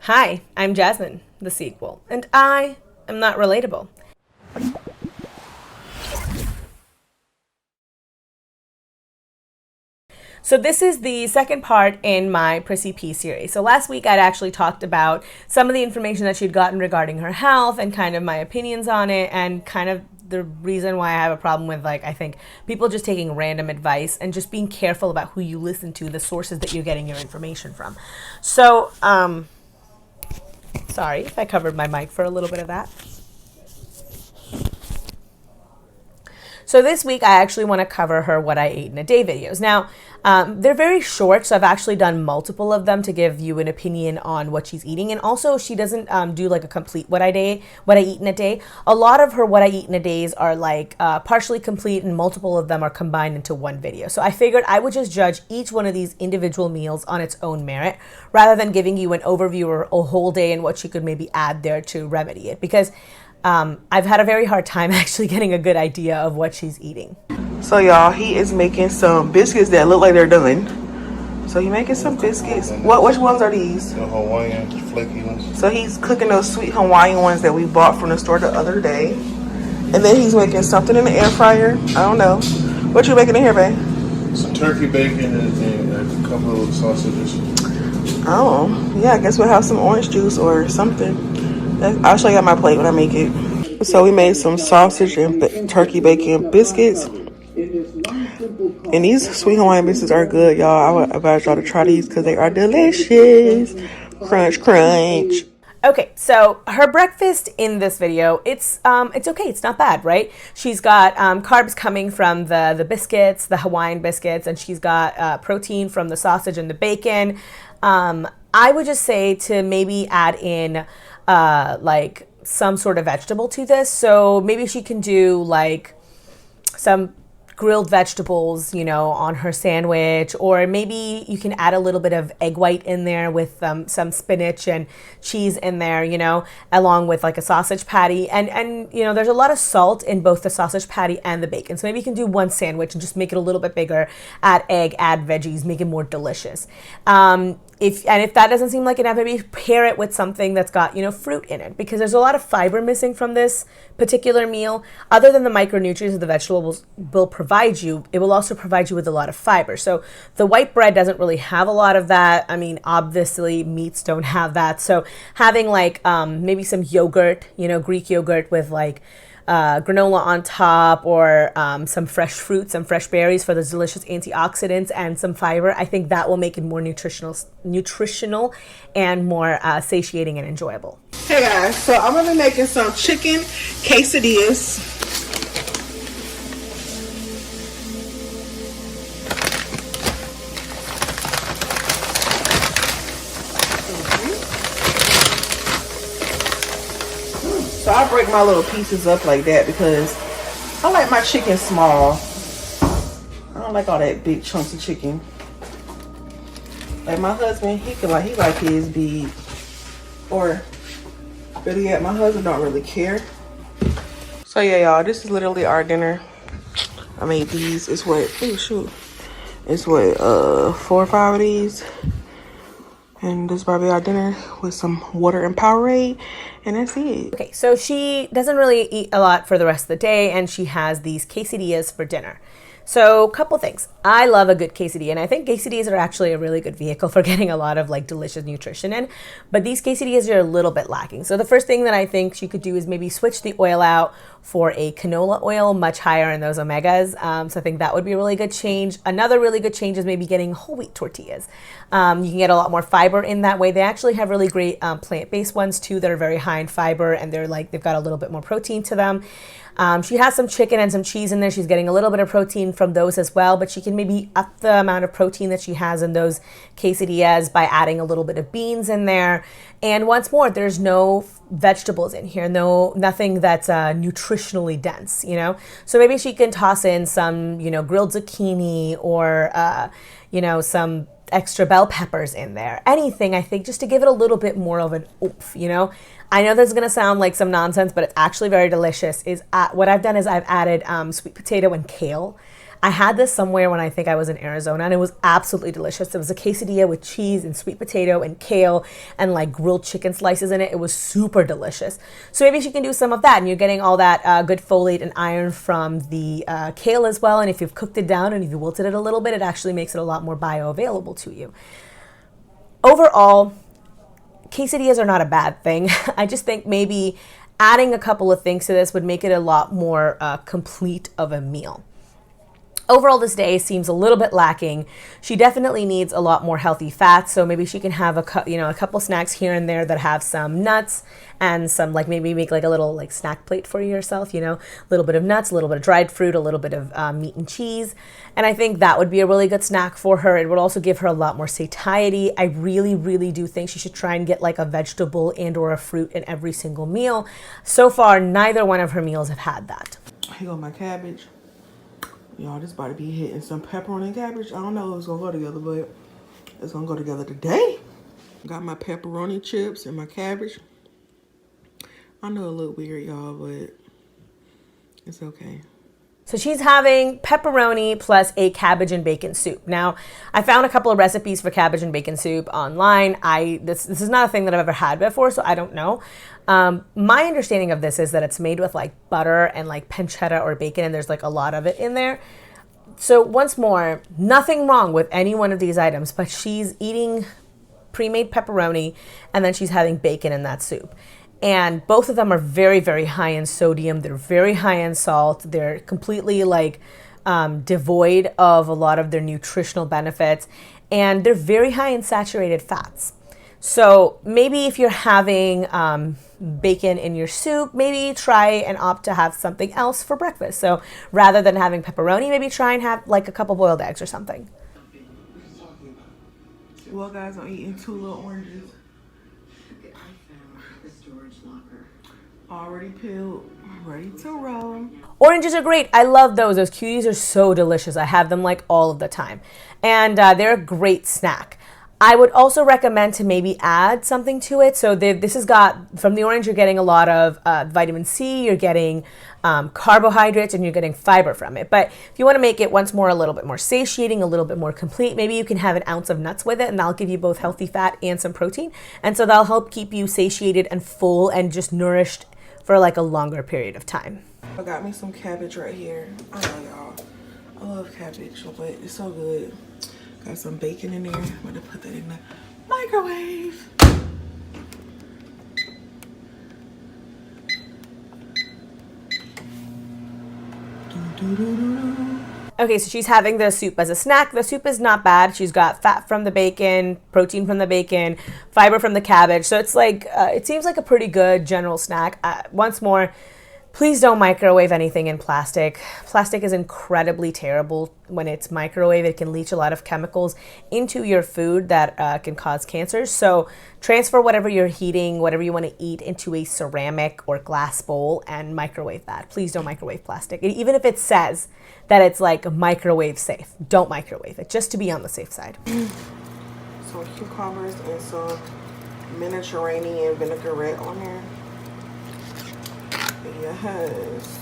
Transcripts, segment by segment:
Hi, I'm Jasmine, the sequel, and I am not relatable. So this is the second part in my Prissy P series. So last week I'd actually talked about some of the information that she'd gotten regarding her health and kind of my opinions on it and kind of the reason why I have a problem with, like, I think people just taking random advice and just being careful about who you listen to, the sources that you're getting your information from. So, sorry if I covered my mic for a little bit of that. So this week I actually want to cover her what I ate in a day videos. Now, they're very short, so I've actually done multiple of them to give you an opinion on what she's eating. And also, she doesn't do like a complete what I eat in a day. A lot of her what I eat in a days are like partially complete, and multiple of them are combined into one video. So I figured I would just judge each one of these individual meals on its own merit, rather than giving you an overview or a whole day and what she could maybe add there to remedy it. Because I've had a very hard time actually getting a good idea of what she's eating. So y'all, he is making some biscuits that look like they're done. So he making some biscuits. Which ones are these? The Hawaiian flaky ones. So he's cooking those sweet Hawaiian ones that we bought from the store the other day. And then he's making something in the air fryer. I don't know. What you making in here, babe? Some turkey bacon and a couple of sausages. Oh, yeah, I guess we'll have some orange juice or something. I'll show you on my plate when I make it. So we made some sausage and turkey bacon biscuits. And these sweet Hawaiian biscuits are good, y'all. I would advise y'all to try these because they are delicious. Crunch, crunch. Okay, so her breakfast in this video, it's okay, it's not bad, right? She's got carbs coming from the biscuits, the Hawaiian biscuits, and she's got protein from the sausage and the bacon. I would just say to maybe add in like some sort of vegetable to this. So maybe she can do like some grilled vegetables, you know, on her sandwich, or maybe you can add a little bit of egg white in there with some spinach and cheese in there, you know, along with like a sausage patty. And you know, there's a lot of salt in both the sausage patty and the bacon. So maybe you can do one sandwich and just make it a little bit bigger, add egg, add veggies, make it more delicious. If that doesn't seem like enough, maybe pair it with something that's got, you know, fruit in it, because there's a lot of fiber missing from this particular meal. Other than the micronutrients that the vegetables will provide you, it will also provide you with a lot of fiber. So the white bread doesn't really have a lot of that. I mean, obviously meats don't have that. So having like maybe some yogurt, you know, Greek yogurt with like granola on top, or some fresh fruits, some fresh berries for those delicious antioxidants and some fiber. I think that will make it more nutritional and more satiating and enjoyable. Hey guys, so I'm gonna be making some chicken quesadillas. So I break my little pieces up like that because I like my chicken small. I don't like all that big chunks of chicken. Like my husband, he like his big. Or better yet, my husband don't really care. So yeah, y'all, this is literally our dinner. I made these. It's what? Oh shoot! It's what? 4 or 5 of these. And this is probably our dinner with some water and Powerade. And that's it. Okay, so she doesn't really eat a lot for the rest of the day, and she has these quesadillas for dinner. So a couple things. I love a good quesadilla, and I think quesadillas are actually a really good vehicle for getting a lot of like delicious nutrition in, but these quesadillas are a little bit lacking. So the first thing that I think she could do is maybe switch the oil out for a canola oil, much higher in those omegas. So I think that would be a really good change. Another really good change is maybe getting whole wheat tortillas. You can get a lot more fiber in that way. They actually have really great plant-based ones too that are very high in fiber, and they've got a little bit more protein to them. She has some chicken and some cheese in there. She's getting a little bit of protein from those as well, but she can maybe up the amount of protein that she has in those quesadillas by adding a little bit of beans in there. And once more, there's no vegetables in here, nothing that's nutritionally dense, you know? So maybe she can toss in some, you know, grilled zucchini or, you know, some extra bell peppers in there. Anything, I think, just to give it a little bit more of an oomph, you know? I know this is going to sound like some nonsense, but it's actually very delicious. What I've done is I've added sweet potato and kale I had this somewhere when I think I was in Arizona, and it was absolutely delicious. It was a quesadilla with cheese and sweet potato and kale and like grilled chicken slices in it. It was super delicious. So maybe she can do some of that, and you're getting all that good folate and iron from the kale as well. And if you've cooked it down and if you wilted it a little bit, it actually makes it a lot more bioavailable to you. Overall, quesadillas are not a bad thing. I just think maybe adding a couple of things to this would make it a lot more complete of a meal. Overall, this day seems a little bit lacking. She definitely needs a lot more healthy fats, so maybe she can have a couple snacks here and there that have some nuts and some, like, maybe make like a little like snack plate for yourself, a little bit of nuts, a little bit of dried fruit, a little bit of meat and cheese. And I think that would be a really good snack for her. It would also give her a lot more satiety. I really, really do think she should try and get like a vegetable and or a fruit in every single meal. So far, neither one of her meals have had that. Here go my cabbage. Y'all, this about to be hitting some pepperoni and cabbage. I don't know if it's gonna go together, but it's gonna go together today. Got my pepperoni chips and my cabbage. I know it look weird, y'all, but it's okay. So she's having pepperoni plus a cabbage and bacon soup. Now, I found a couple of recipes for cabbage and bacon soup online. This is not a thing that I've ever had before, so I don't know. My understanding of this is that it's made with like butter and like pancetta or bacon, and there's like a lot of it in there. So once more, nothing wrong with any one of these items, but she's eating pre-made pepperoni and then she's having bacon in that soup. And both of them are very, very high in sodium. They're very high in salt. They're completely like devoid of a lot of their nutritional benefits. And they're very high in saturated fats. So maybe if you're having bacon in your soup, maybe try and opt to have something else for breakfast. So rather than having pepperoni, maybe try and have like a couple boiled eggs or something. Well, guys, I'm eating 2 little oranges. Already peeled, ready to roll. Oranges are great. I love those. Those cuties are so delicious. I have them like all of the time. And they're a great snack. I would also recommend to maybe add something to it. So this has got, from the orange, you're getting a lot of vitamin C, you're getting carbohydrates, and you're getting fiber from it. But if you want to make it once more a little bit more satiating, a little bit more complete, maybe you can have an ounce of nuts with it, and that'll give you both healthy fat and some protein. And so that'll help keep you satiated and full and just nourished for like a longer period of time. I got me some cabbage right here. I know y'all, I love cabbage, but it's so good. Got some bacon in there. I'm gonna put that in the microwave. Okay, so she's having the soup as a snack. The soup is not bad. She's got fat from the bacon, protein from the bacon, fiber from the cabbage. So it's like, it seems like a pretty good general snack. Once more, please don't microwave anything in plastic. Plastic is incredibly terrible when it's microwaved. It can leach a lot of chemicals into your food that can cause cancer. So transfer whatever you're heating, whatever you want to eat, into a ceramic or glass bowl and microwave that. Please don't microwave plastic. Even if it says that it's like microwave safe, don't microwave it, just to be on the safe side. Some cucumbers and some Mediterranean vinaigrette on there. Yes.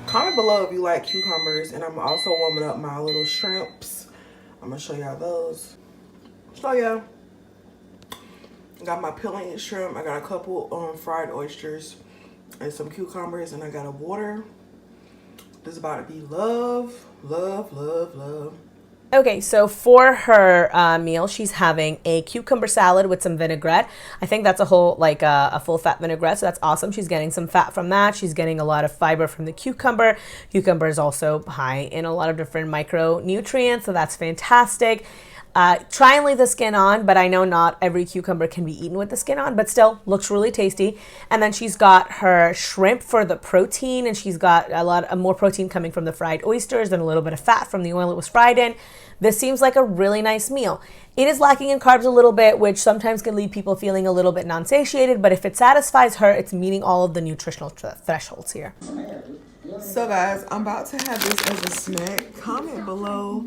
Comment below if you like cucumbers, and I'm also warming up my little shrimps. I'm gonna show y'all those. So yeah, got my peeling shrimp. I got a couple fried oysters and some cucumbers, and I got a water. This is about to be love, love, love, love. Okay, so for her meal, she's having a cucumber salad with some vinaigrette. I think that's a whole, like a full fat vinaigrette, so that's awesome. She's getting some fat from that. She's getting a lot of fiber from the cucumber. Cucumber is also high in a lot of different micronutrients, so that's fantastic. Try and leave the skin on, but I know not every cucumber can be eaten with the skin on, but still looks really tasty. And then she's got her shrimp for the protein, and she's got a lot of more protein coming from the fried oysters and a little bit of fat from the oil it was fried in. This seems like a really nice meal. It is lacking in carbs a little bit, which sometimes can leave people feeling a little bit non-satiated, but if it satisfies her, it's meeting all of the nutritional thresholds here. So guys, I'm about to have this as a snack. Comment below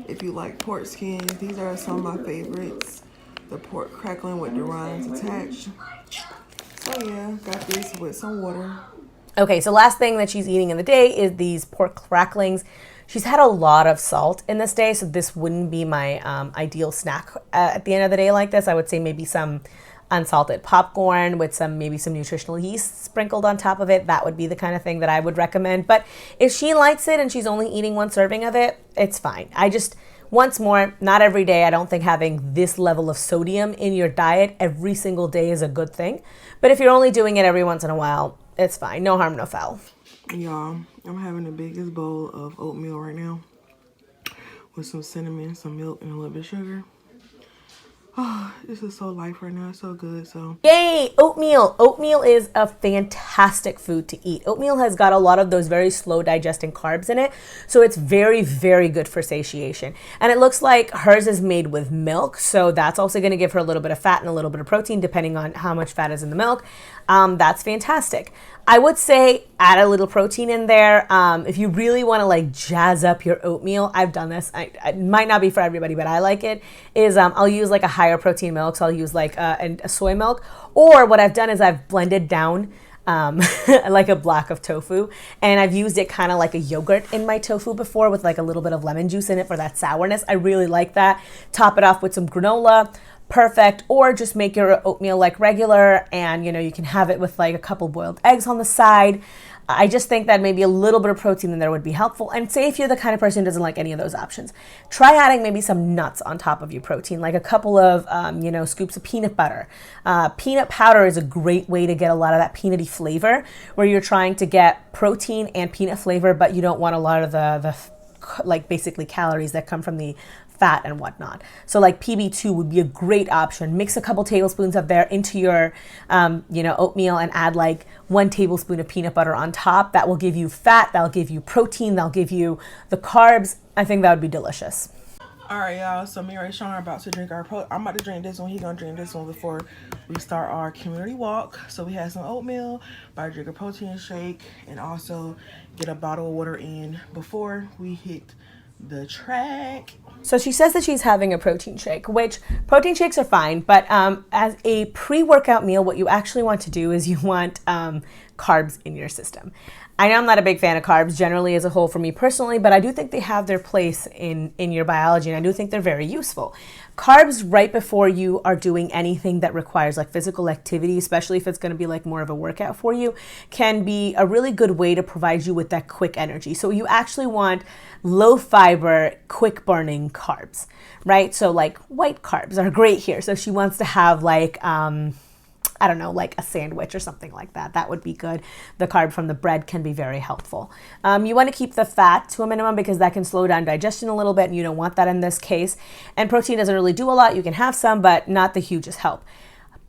if you like pork skin. These are some of my favorites. The pork crackling with the rinds attached. So yeah, got this with some water. Okay, so last thing that she's eating in the day is these pork cracklings. She's had a lot of salt in this day, so this wouldn't be my ideal snack at the end of the day like this. I would say maybe some unsalted popcorn with maybe some nutritional yeast sprinkled on top of it. That would be the kind of thing that I would recommend. But if she likes it and she's only eating one serving of it, it's fine. Once more, not every day. I don't think having this level of sodium in your diet every single day is a good thing. But if you're only doing it every once in a while, it's fine. No harm, no foul. Y'all, I'm having the biggest bowl of oatmeal right now with some cinnamon, some milk, and a little bit of sugar. Oh, this is so Lyfe right now. It's so good. So yay, oatmeal. Oatmeal is a fantastic food to eat. Oatmeal has got a lot of those very slow digesting carbs in it. So it's very, very good for satiation. And it looks like hers is made with milk. So that's also going to give her a little bit of fat and a little bit of protein, depending on how much fat is in the milk. That's fantastic. I would say add a little protein in there. If you really want to like jazz up your oatmeal, I've done this. It might not be for everybody, but I like it. I'll use like a higher protein milk. So I'll use like a soy milk. Or what I've done is I've blended down like a block of tofu, and I've used it kind of like a yogurt in my tofu before with like a little bit of lemon juice in it for that sourness. I really like that. Top it off with some granola. Perfect. Or just make your oatmeal like regular, and you can have it with like a couple boiled eggs on the side. I just think that maybe a little bit of protein in there would be helpful. And say if you're the kind of person who doesn't like any of those options, try adding maybe some nuts on top of your protein, like a couple of scoops of peanut butter. Peanut powder is a great way to get a lot of that peanutty flavor, where you're trying to get protein and peanut flavor, but you don't want a lot of the like basically calories that come from the fat and whatnot. So like PB2 would be a great option. Mix a couple tablespoons of there into your oatmeal, and add like 1 tablespoon of peanut butter on top. That will give you fat, that'll give you protein, that'll give you the carbs. I think that would be delicious. all right, y'all, so me and Sean are about to drink I'm about to drink this one. He's gonna drink this one before we start our community walk. So we had some oatmeal, about to drink a protein shake, and also get a bottle of water in before we hit the track. So she says that she's having a protein shake, which protein shakes are fine, but as a pre-workout meal, what you actually want to do is you want carbs in your system. I know I'm not a big fan of carbs generally as a whole for me personally, but I do think they have their place in your biology, and I do think they're very useful. Carbs right before you are doing anything that requires like physical activity, especially if it's going to be like more of a workout for you, can be a really good way to provide you with that quick energy. So you actually want low fiber, quick burning carbs, right? So like white carbs are great here. So she wants to have like, I don't know, like a sandwich or something like that. That would be good. The carb from the bread can be very helpful. You want to keep the fat to a minimum because that can slow down digestion a little bit, and you don't want that in this case. And protein doesn't really do a lot. You can have some, but not the hugest help.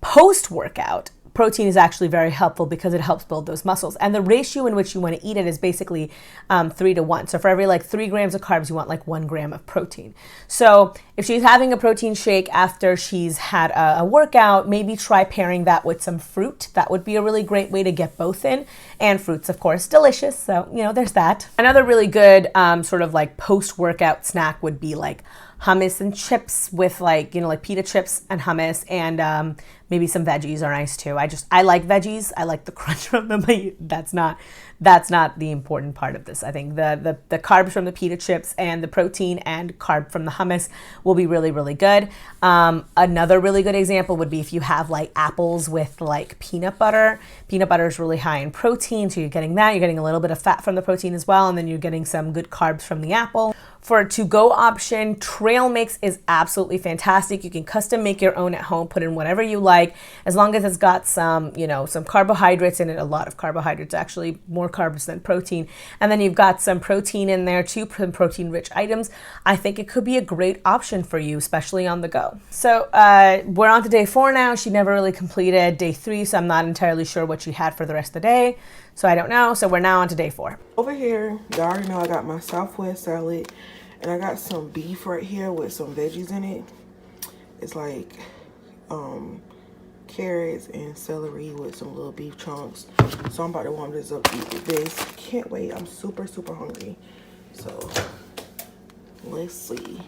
Post-workout, protein is actually very helpful because it helps build those muscles. And the ratio in which you want to eat it is basically 3 to 1. So for every like 3 grams of carbs, you want like 1 gram of protein. So if she's having a protein shake after she's had a workout, maybe try pairing that with some fruit. That would be a really great way to get both in. And fruits, of course, delicious. So, there's that. Another really good sort of like post-workout snack would be like hummus and chips with like pita chips and hummus, and maybe some veggies are nice too. I like veggies. I like the crunch from them, but that's not the important part of this. I think the carbs from the pita chips and the protein and carb from the hummus will be really, really good. Another really good example would be if you have like apples with like peanut butter. Peanut butter is really high in protein, so you're getting that. You're getting a little bit of fat from the protein as well, and then you're getting some good carbs from the apple. For a to-go option, trail mix is absolutely fantastic. You can custom make your own at home, put in whatever you like, as long as it's got some, some carbohydrates in it, a lot of carbohydrates, actually more carbs than protein. And then you've got some protein in there too, protein-rich items. I think it could be a great option for you, especially on the go. So we're on to day 4 now. She never really completed day 3, so I'm not entirely sure what she had for the rest of the day. So I don't know. So we're now on to day 4. Over here, y'all already know I got my Southwest salad, and I got some beef right here with some veggies in it. It's like carrots and celery with some little beef chunks. So I'm about to warm this up, eat this. Can't wait. I'm super, super hungry. So let's see.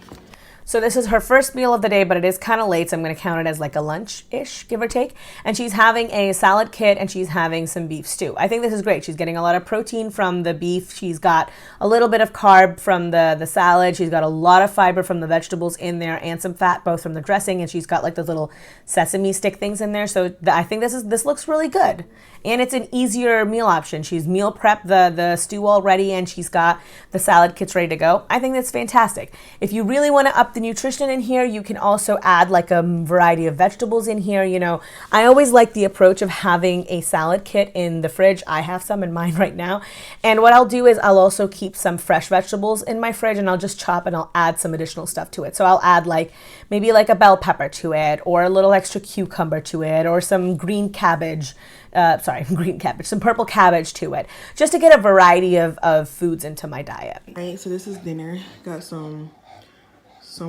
So this is her first meal of the day, but it is kind of late, so I'm going to count it as like a lunch-ish, give or take. And she's having a salad kit, and she's having some beef stew. I think this is great. She's getting a lot of protein from the beef. She's got a little bit of carb from the salad. She's got a lot of fiber from the vegetables in there, and some fat both from the dressing, and she's got like those little sesame stick things in there. So I think this looks really good. And it's an easier meal option. She's meal prepped the stew already, and she's got the salad kits ready to go. I think that's fantastic. If you really want to up the nutrition in here, you can also add like a variety of vegetables in here. You know, I always like the approach of having a salad kit in the fridge. I have some in mine right now. And what I'll do is I'll also keep some fresh vegetables in my fridge, and I'll just chop and I'll add some additional stuff to it. So I'll add like maybe like a bell pepper to it, or a little extra cucumber to it, or some green cabbage. Some purple cabbage to it, just to get a variety of foods into my diet. All right, so this is dinner. Got some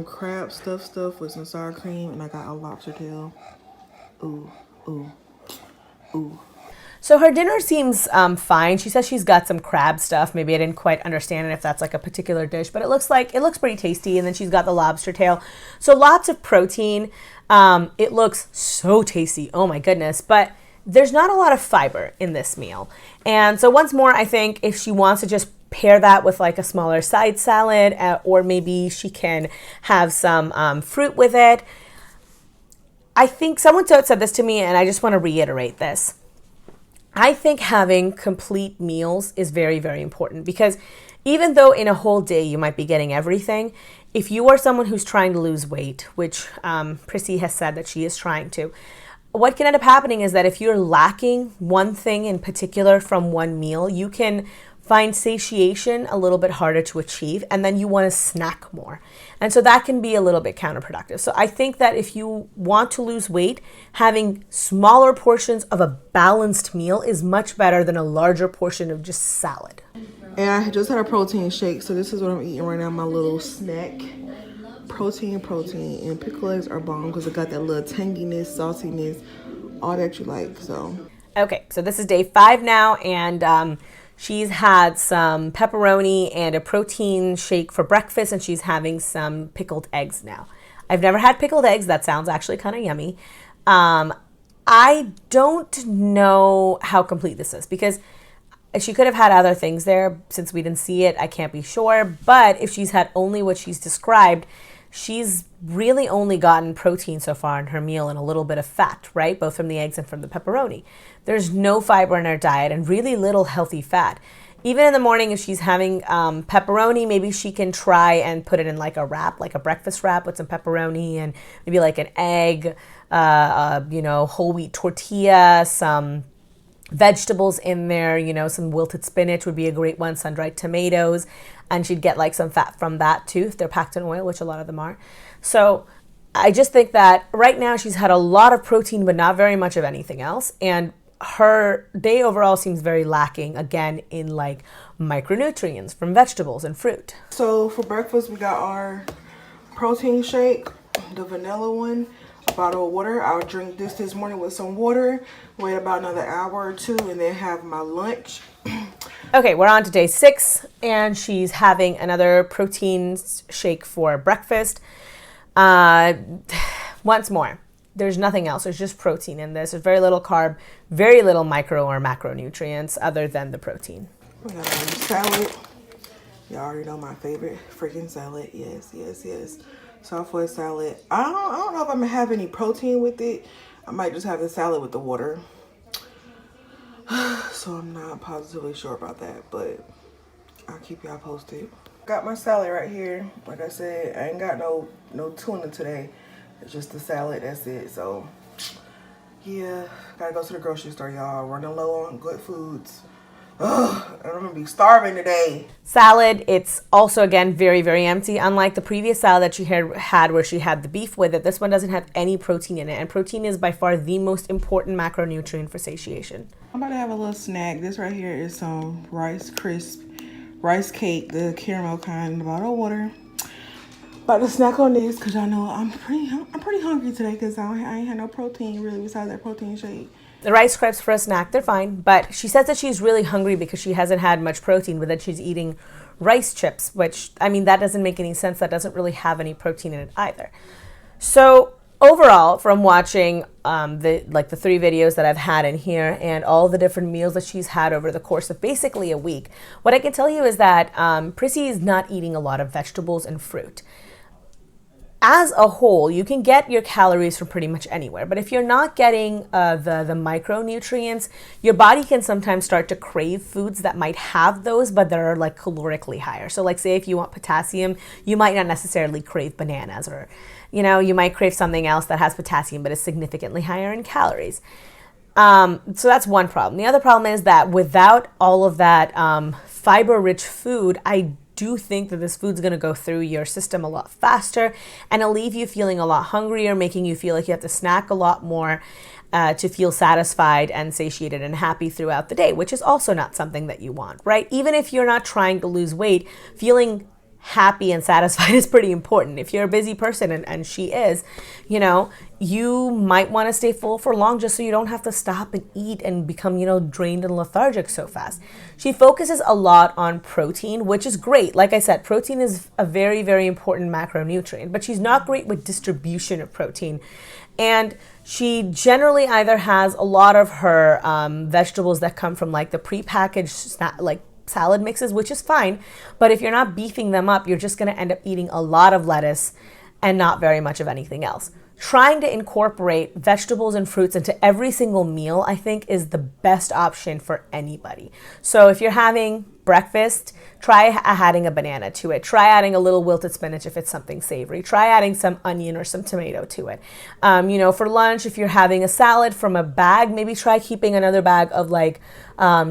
crab stuff with some sour cream, and I got a lobster tail. Ooh, ooh, ooh. So her dinner seems fine. She says she's got some crab stuff. Maybe I didn't quite understand it if that's like a particular dish, but it looks pretty tasty. And then she's got the lobster tail. So lots of protein. It looks so tasty. Oh my goodness. But there's not a lot of fiber in this meal. And so once more, I think if she wants to just pair that with like a smaller side salad, or maybe she can have some fruit with it. I think someone said this to me, and I just want to reiterate this. I think having complete meals is very, very important, because even though in a whole day you might be getting everything, if you are someone who's trying to lose weight, which Prissy has said that she is trying to, what can end up happening is that if you're lacking one thing in particular from one meal, you can find satiation a little bit harder to achieve, and then you want to snack more. And so that can be a little bit counterproductive. So I think that if you want to lose weight, having smaller portions of a balanced meal is much better than a larger portion of just salad. And I just had a protein shake, so this is what I'm eating right now, my little snack. Protein, and pickled eggs are bomb because it got that little tanginess, saltiness, all that you like. So okay, so this is day 5 now, and she's had some pepperoni and a protein shake for breakfast, and she's having some pickled eggs now. I've never had pickled eggs. That sounds actually kind of yummy. I don't know how complete this is, because she could have had other things there. Since we didn't see it, I can't be sure. But if she's had only what she's described, she's really only gotten protein so far in her meal and a little bit of fat, right? Both from the eggs and from the pepperoni. There's no fiber in her diet and really little healthy fat. Even in the morning, if she's having pepperoni, maybe she can try and put it in like a wrap, like a breakfast wrap with some pepperoni and maybe like an egg, whole wheat tortilla, some vegetables in there, some wilted spinach would be a great one, sun-dried tomatoes, and she'd get like some fat from that too if they're packed in oil, which a lot of them are. So I just think that right now she's had a lot of protein but not very much of anything else, and her day overall seems very lacking again in like micronutrients from vegetables and fruit. So for breakfast we got our protein shake, the vanilla one, a bottle of water. I'll drink this morning with some water, wait about another hour or two, and then have my lunch. Okay, we're on to day 6, and she's having another protein shake for breakfast. Once more, there's nothing else. There's just protein in this. There's very little carb, very little micro or macronutrients other than the protein. We got our salad. Y'all already know my favorite freaking salad. Yes. Software salad. I don't know if I'm gonna have any protein with it. I might just have the salad with the water. So I'm not positively sure about that, but I'll keep y'all posted. Got my salad right here. Like I said, I ain't got no tuna today. It's just the salad, that's it. So yeah, gotta go to the grocery store, y'all. Running low on good foods. Ugh, I'm gonna be starving today. Salad, it's also, again, very, very empty. Unlike the previous salad that she had where she had the beef with it, this one doesn't have any protein in it. And protein is by far the most important macronutrient for satiation. I'm about to have a little snack. This right here is some rice cake, the caramel kind, a bottle of water. About to snack on this because y'all know I'm pretty hungry today because I ain't had no protein really besides that protein shake. The rice crepes for a snack, they're fine. But she says that she's really hungry because she hasn't had much protein, but that she's eating rice chips, which, I mean, that doesn't make any sense. That doesn't really have any protein in it either. So overall, from watching the 3 videos that I've had in here and all the different meals that she's had over the course of basically a week, what I can tell you is that Prissy is not eating a lot of vegetables and fruit. As a whole, you can get your calories from pretty much anywhere, but if you're not getting the micronutrients, your body can sometimes start to crave foods that might have those, but that are like calorically higher. So like say if you want potassium, you might not necessarily crave bananas, or you might crave something else that has potassium but is significantly higher in calories. So that's one problem. The other problem is that without all of that fiber-rich food, I do think that this food's going to go through your system a lot faster and it'll leave you feeling a lot hungrier, making you feel like you have to snack a lot more to feel satisfied and satiated and happy throughout the day, which is also not something that you want, right? Even if you're not trying to lose weight, feeling happy and satisfied is pretty important. If you're a busy person, and she is, you might want to stay full for long just so you don't have to stop and eat and become, drained and lethargic so fast. She focuses a lot on protein, which is great. Like I said, protein is a very, very important macronutrient, but she's not great with distribution of protein. And she generally either has a lot of her vegetables that come from like the prepackaged salad mixes, which is fine, but if you're not beefing them up, you're just going to end up eating a lot of lettuce and not very much of anything else. Trying to incorporate vegetables and fruits into every single meal, I think, is the best option for anybody. So if you're having breakfast, try adding a banana to it. Try adding a little wilted spinach if it's something savory. Try adding some onion or some tomato to it. For lunch, if you're having a salad from a bag, maybe try keeping another bag of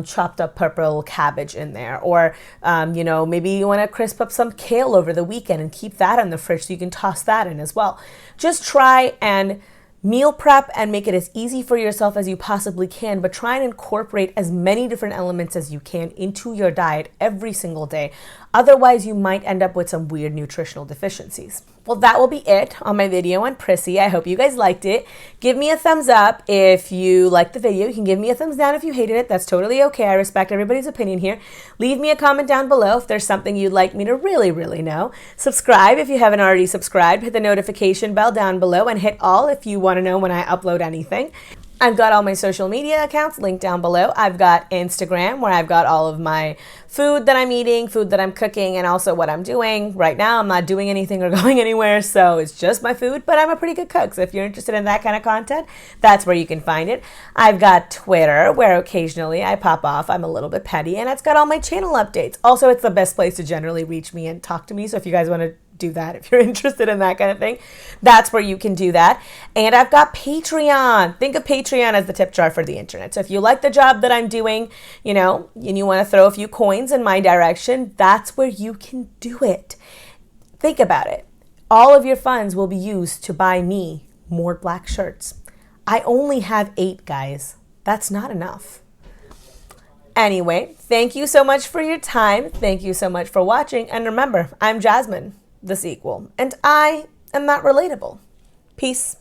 chopped up purple cabbage in there. Or, maybe you want to crisp up some kale over the weekend and keep that in the fridge so you can toss that in as well. Just try and meal prep and make it as easy for yourself as you possibly can, but try and incorporate as many different elements as you can into your diet every single day. Otherwise, you might end up with some weird nutritional deficiencies. Well, that will be it on my video on Prissy. I hope you guys liked it. Give me a thumbs up if you liked the video. You can give me a thumbs down if you hated it. That's totally okay. I respect everybody's opinion here. Leave me a comment down below if there's something you'd like me to really, really know. Subscribe if you haven't already subscribed. Hit the notification bell down below and hit all if you want to know when I upload anything. I've got all my social media accounts linked down below. I've got Instagram where I've got all of my food that I'm eating, food that I'm cooking, and also what I'm doing. Right now, I'm not doing anything or going anywhere, so it's just my food, but I'm a pretty good cook. So if you're interested in that kind of content, that's where you can find it. I've got Twitter where occasionally I pop off. I'm a little bit petty, and it's got all my channel updates. Also, it's the best place to generally reach me and talk to me, so if you guys want to do that, if you're interested in that kind of thing, that's where you can do that. And I've got Patreon. Think of Patreon as the tip jar for the internet. So if you like the job that I'm doing, and you want to throw a few coins in my direction, that's where you can do it. Think about it. All of your funds will be used to buy me more black shirts. I only have 8, guys. That's not enough. Anyway, thank you so much for your time. Thank you so much for watching. And remember, I'm Jasmine, the sequel, and I am not relatable. Peace.